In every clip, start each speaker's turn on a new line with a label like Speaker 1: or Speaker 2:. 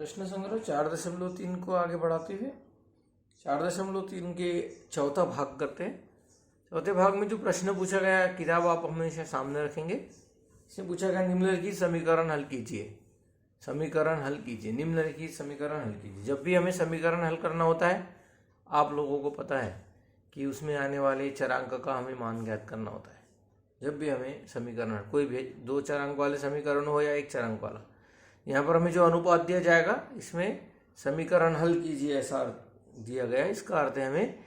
Speaker 1: प्रश्न संग्रह 4.3 को आगे बढ़ाते हुए 4.3 के चौथा भाग करते हैं। चौथे भाग में जो प्रश्न पूछा गया है, किताब आप हमेशा सामने रखेंगे। इसमें पूछा गया निम्नलिखित समीकरण हल कीजिए। समीकरण हल कीजिए, निम्नलिखित समीकरण हल कीजिए। जब भी हमें समीकरण हल करना होता है, आप लोगों को पता है कि उसमें आने वाले चरांक का हमें मान ज्ञात करना होता है। जब भी हमें समीकरण कोई भी 2 चरांक वाले समीकरण हो या 1 चरांक वाला, यहाँ पर हमें जो अनुपात दिया जाएगा इसमें समीकरण हल कीजिए ऐसा दिया गया है। इसका अर्थ है हमें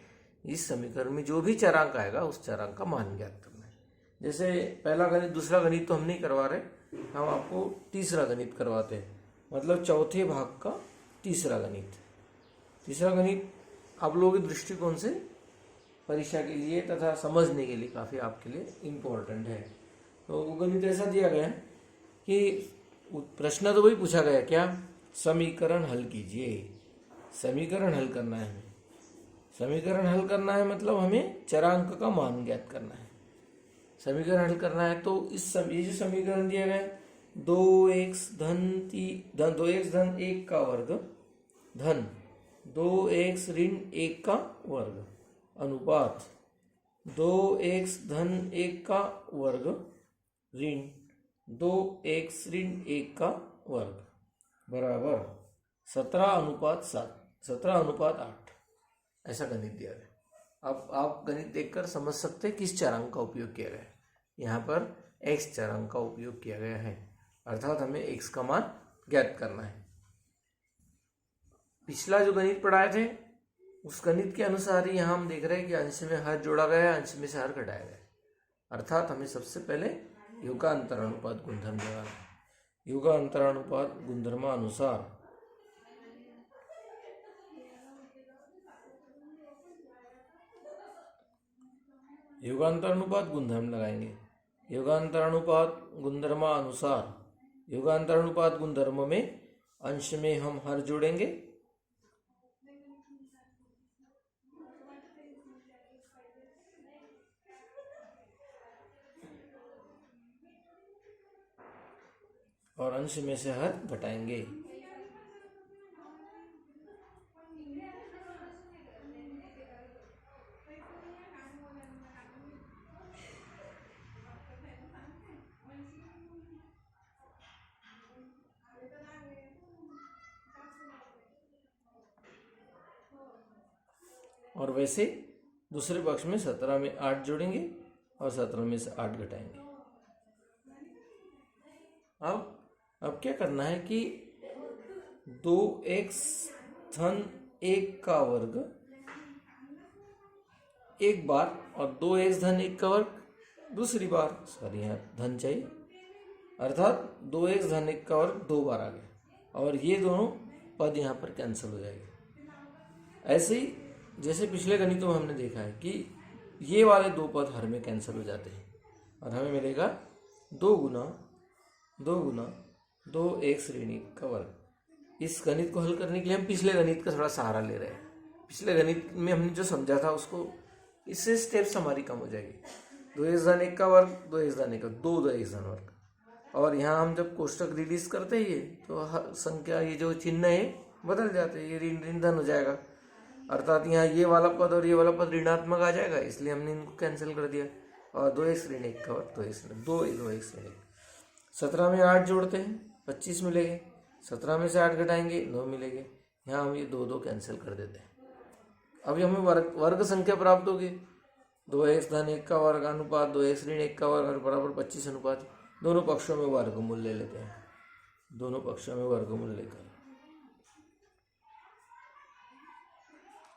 Speaker 1: इस समीकरण में जो भी चरांक आएगा उस चरांक का मान ज्ञात करना है। जैसे पहला गणित दूसरा गणित तो हम नहीं करवा रहे, हम आपको तीसरा गणित करवाते हैं, मतलब चौथे भाग का तीसरा गणित। तीसरा गणित आप लोगों के दृष्टिकोण से परीक्षा के लिए तथा समझने के लिए काफ़ी आपके लिए इम्पोर्टेंट है। तो वो गणित ऐसा दिया गया है कि प्रश्न तो वही पूछा गया, क्या समीकरण हल कीजिए। समीकरण हल करना है हमें, समीकरण हल करना है मतलब हमें चरांक का मान ज्ञात करना है। समीकरण हल करना है तो ये जो समीकरण दिया गया है 2x धन 1 का वर्ग धन 2x ऋण 1 का वर्ग अनुपात 2x धन 1 का वर्ग ऋण 2x ऋण 1 का वर्ग बराबर 17:7 ऐसा गणित दिया गया। अब आप गणित देखकर समझ सकते हैं किस चरांक का उपयोग किया गया है। यहाँ पर x चरांक का उपयोग किया गया है, अर्थात हमें x का मान ज्ञात करना है। पिछला जो गणित पढ़ाए थे उस गणित के अनुसार ही यहाँ हम देख रहे हैं कि अंश में हर जोड़ा गया है, अंश में से हर घटाया गया है। अर्थात हमें सबसे पहले योगांतरानुपात गुणधर्म लगाना है। योगांतरानुपात गुणधर्मानुसार योगांतरानुपात गुणधर्म लगाएंगे। योगांतरानुपात गुणधर्मानुसार योगांतरानुपात गुणधर्म में अंश में हम हर जोड़ेंगे, और अंश में से हर घटाएंगे। और वैसे दूसरे पक्ष में 17 में 8 जोड़ेंगे और 17 में से 8 घटाएंगे। अब क्या करना है कि 2x धन 1 का वर्ग एक बार और 2x धन 1 का वर्ग दूसरी बार, सॉरी यहाँ धन चाहिए, अर्थात 2x धन 1 का वर्ग 2 बार आ गया और ये दोनों पद यहाँ पर कैंसिल हो जाएंगे। ऐसे ही जैसे पिछले गणितों में हमने देखा है कि ये वाले 2 पद हर में कैंसिल हो जाते हैं और हमें मिलेगा 2 गुना 2x ऋण 1 का वर्ग। इस गणित को हल करने के लिए हम पिछले गणित का थोड़ा सहारा ले रहे हैं। पिछले गणित में हमने जो समझा था उसको, इससे स्टेप्स हमारी कम हो जाएगी। 2x धन 1 का वर्ग 2x धन 1 का 2x धन वर्ग, और यहाँ हम जब कोष्टक रिलीज करते हैं तो हर संख्या ये जो चिन्ह है बदल जाते हैं, ये ऋण धन हो जाएगा, अर्थात यहाँ ये वाला पद और ये वाला पद ऋणात्मक आ जाएगा, इसलिए हमने इनको कैंसिल कर दिया। और 2x ऋण 1 का वर्ग 2x ऋण 1। 17 में 8 जोड़ते हैं 25 मिलेंगे, 17 में से 8 घटाएंगे 9 मिलेंगे। यहाँ हम ये 2 कैंसिल कर देते हैं। अभी हमें वर्ग संख्या प्राप्त होगी 2x धन 1 का वर्ग अनुपात 2x ऋण 1 का वर्ग बराबर 25 अनुपात। दोनों पक्षों में वर्गमूल ले लेते हैं, दोनों पक्षों में वर्गमूल लेकर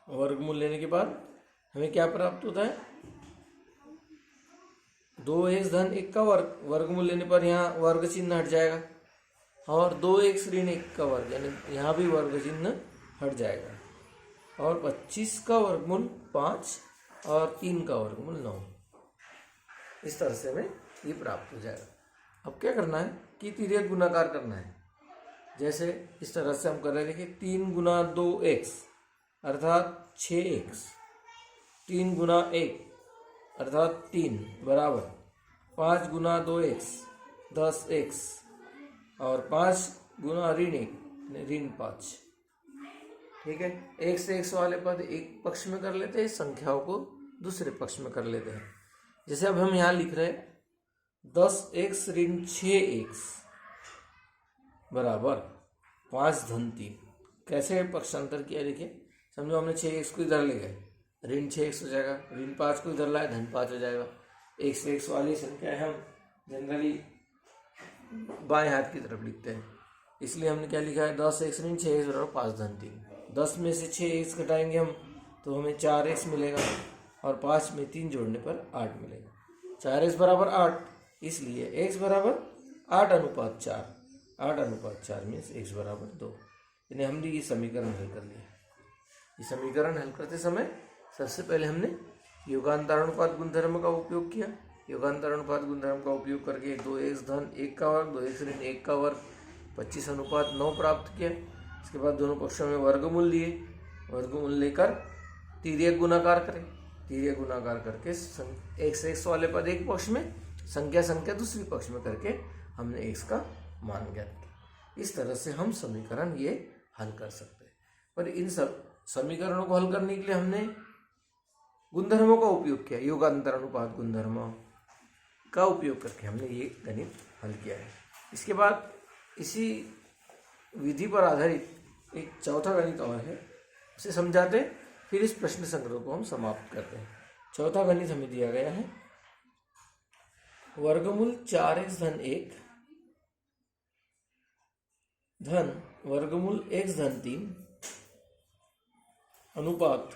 Speaker 1: वर्गमूल लेने के बाद हमें क्या प्राप्त होता है, 2x धन 1 का वर्ग, वर्गमूल लेने पर यहाँ वर्ग चिन्ह हट जाएगा और 2x ऋण 1 का वर्ग यानी यहाँ भी वर्ग चिन्ह हट जाएगा और 25 का वर्गमूल 5 और 3 का वर्गमूल 9। इस तरह से हमें ये प्राप्त हो जाएगा। अब क्या करना है कि तिर्यक गुणाकार करना है। जैसे इस तरह से हम कर रहे हैं कि 3 गुना 2x अर्थात 6x, 3 गुना 1 अर्थात 3 बराबर 5 गुना 2x 10x और 5 गुना ऋण 1 ऋण 5। ठीक है, x से x वाले पद एक पक्ष में कर लेते हैं, संख्याओं को दूसरे पक्ष में कर लेते हैं। जैसे अब हम यहाँ लिख रहे हैं 10x ऋण 6x बराबर 5 धन 3। कैसे पक्षांतर किया देखिए, समझो हमने 6x को इधर ले गए, ऋण 6x हो जाएगा, ऋण 5 को इधर लाए, धन 5 हो जाएगा। x से x वाली संख्या हम जनरली बाएं हाथ की तरफ लिखते हैं, इसलिए हमने क्या लिखा है 10x ऋण 6x बराबर 5 धन 3। 10 में से 6x घटाएंगे हम तो हमें 4x मिलेगा और 5 में 3 जोड़ने पर 8 मिलेगा। 4x बराबर 8, इसलिए x बराबर 8:4। 8:4 मीन्स x बराबर 2। यानी हमने ये समीकरण हल कर लिया। ये समीकरण हल करते समय सबसे पहले हमने योगांतरानुपात गुणधर्म का उपयोग किया। योगांतरानुपात गुणधर्म का उपयोग करके 2x धन 1 का वर्ग 2x ऋण 1 का वर्ग 25:9 प्राप्त किया। इसके बाद दोनों पक्षों में वर्गमूल लिए, वर्गमूल लेकर तिर्यक गुणाकार करें। तिर्यक गुणाकार करके x वाले पद एक पक्ष में, संख्या दूसरी पक्ष में करके हमने x का मान ज्ञात किया। इस तरह से हम समीकरण ये हल कर सकते हैं। पर इन सब समीकरणों को हल करने के लिए हमने गुणधर्मों का उपयोग किया, योगांतरानुपात गुणधर्म का उपयोग करके हमने ये गणित हल किया है। इसके बाद इसी विधि पर आधारित एक चौथा गणित और है, उसे समझाते फिर इस प्रश्न संग्रह को हम समाप्त करते हैं। चौथा गणित हमें दिया गया है वर्गमूल 4x धन 1 धन वर्गमूल x धन 3 अनुपात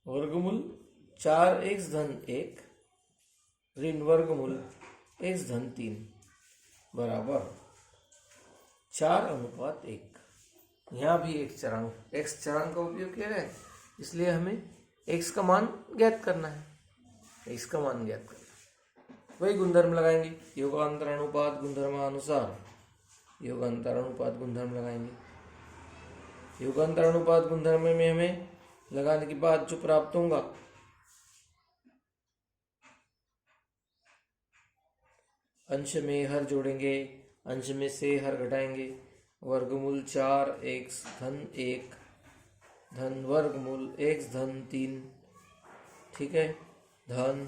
Speaker 1: वर्गमूल 4x धन 1 ऋण वर्गमूल x धन 3 बराबर 4:1। यहाँ भी x चरांक का उपयोग किया है, इसलिए हमें x का मान ज्ञात करना है। x का मान ज्ञात करना है, वही गुणधर्म लगाएंगे। योगांतरानुपात गुणधर्मानुसार योगांतरानुपात गुणधर्म लगाएंगे। योगांतरानुपात गुणधर्म में हमें लगाने के बाद जो प्राप्त होगा अंश में हर जोड़ेंगे, अंश में से हर घटाएंगे। वर्गमूल 4x धन 1 धन वर्गमूल x धन 3, ठीक है, धन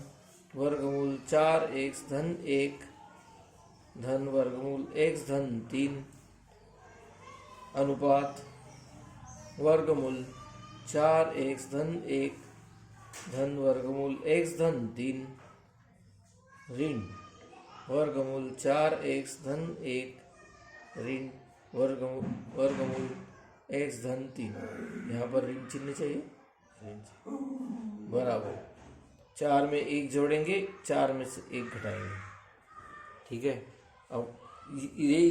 Speaker 1: वर्गमूल 4x धन 1 धन वर्गमूल x धन 3 अनुपात वर्गमूल 4x धन 1 धन वर्गमूल x धन 3 ऋण वर्गमूल 4x धन 1 ऋण वर्गमूल x धन 3। यहाँ पर ऋण चिन्ह चाहिए, बराबर 4 में 1 जोड़ेंगे, 4 में से 1 घटाएंगे। ठीक है, अब ये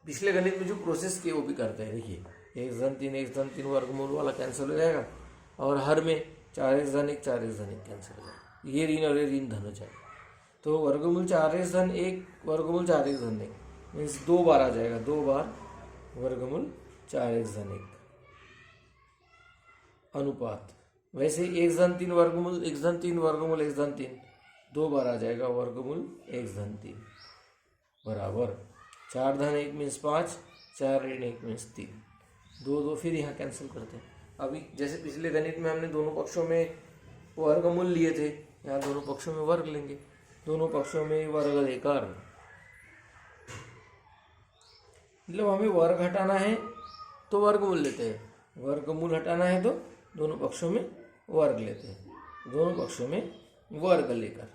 Speaker 1: पिछले गणित में जो प्रोसेस किए वो भी करते हैं। देखिए x धन 3 वर्गमूल वाला कैंसिल हो जाएगा और हर में 4x धन 1 कैंसिल हो जाएगा। ये ऋण और ये ऋण धन हो जाएगा। तो वर्गमूल 4x धन 1 वर्गमूल 4x धन 1 मीन्स 2 बार आ जाएगा, 2 बार वर्गमूल 4x धन 1 अनुपात। वैसे x धन 3 वर्गमूल x धन 3 वर्गमूल x धन 3 2 बार आ जाएगा, वर्गमूल x धन 3 बराबर 4 धन 1 मीन्स 5, 4 ऋण 1 मीन्स 3, 2 फिर यहाँ कैंसिल करते हैं। अभी जैसे पिछले गणित में हमने दोनों पक्षों में वर्गमूल लिए थे, यहाँ दोनों पक्षों में वर्ग लेंगे। दोनों पक्षों में वर्ग लेकर, मतलब हमें वर्ग हटाना है तो वर्गमूल लेते हैं, वर्गमूल हटाना है तो दोनों पक्षों में वर्ग लेते हैं। दोनों पक्षों में वर्ग लेकर,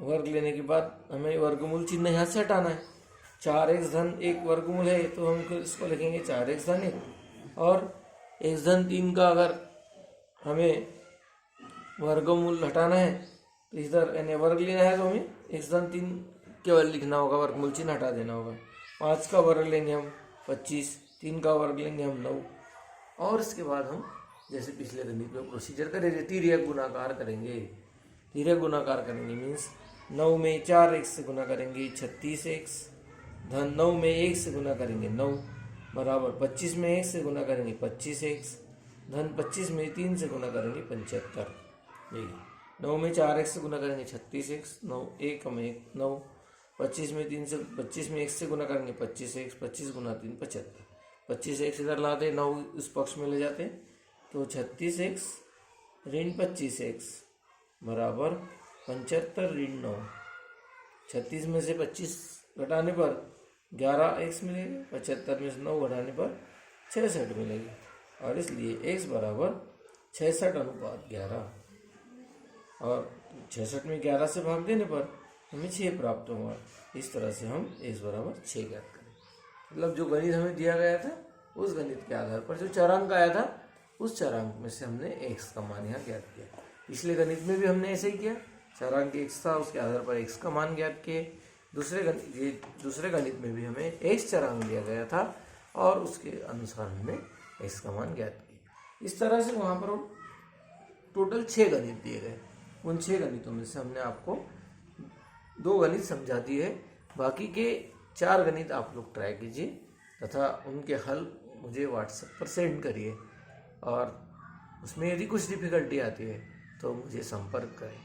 Speaker 1: वर्ग लेने के बाद हमें वर्गमूल चिन्ह यहाँ से हटाना है। 4x धन 1 वर्गमूल है तो हम इसको लिखेंगे 4x धन 1 और x धन 3 का अगर हमें वर्गमूल हटाना है तो इधर यानी वर्ग लेना है तो हमें x धन 3 केवल लिखना होगा, वर्गमूल चिन्ह हटा देना होगा। 5 का वर्ग लेंगे हम 25, 3 का वर्ग लेंगे हम 9 और इसके बाद हम जैसे पिछले गणित में प्रोसीजर करेंगे, तिर्यक गुणाकार करेंगे। तिर्यक गुणाकार करेंगे मीन्स 9 में 4x से गुना करेंगे 36x धन 9 में 1 से गुना करेंगे 9 बराबर 25 में 1 से गुना करेंगे 25x धन 25 में 3 से गुना करेंगे 75। यही 9 में 4x से गुना करेंगे 36x, 9 1 में 1 9 25 में 3 से 25 में 1 से गुना करेंगे 25x, 25 गुना 3 75, 25x इधर लाते 9 इस पक्ष में ले जाते तो 36x ऋण 25x बराबर 75 ऋण 9। 36 में से 25 घटाने पर 11x मिलेगा, 75 में से 9 घटाने पर 66 मिलेगी और इसलिए x बराबर 66:11 और 66 में 11 से भाग देने पर हमें 6 प्राप्त होगा। इस तरह से हम x बराबर 6 ज्ञात करें। मतलब जो गणित हमें दिया गया था उस गणित के आधार पर जो चरांक आया था उस चरांक में से हमने x का मान यहाँ ज्ञात किया। पिछले गणित में भी हमने ऐसे ही किया, चरांक x था उसके आधार पर x का मान ज्ञात किए। दूसरे गणित में भी हमें x चरांक दिया गया था और उसके अनुसार हमने x का मान ज्ञात किया। इस तरह से वहाँ पर टोटल 6 गणित दिए गए। उन 6 गणितों में से हमने आपको 2 गणित समझा दिए, बाकी के 4 गणित आप लोग ट्राई कीजिए तथा उनके हल मुझे व्हाट्सएप पर सेंड करिए और उसमें यदि कुछ डिफिकल्टी आती है तो मुझे संपर्क करें।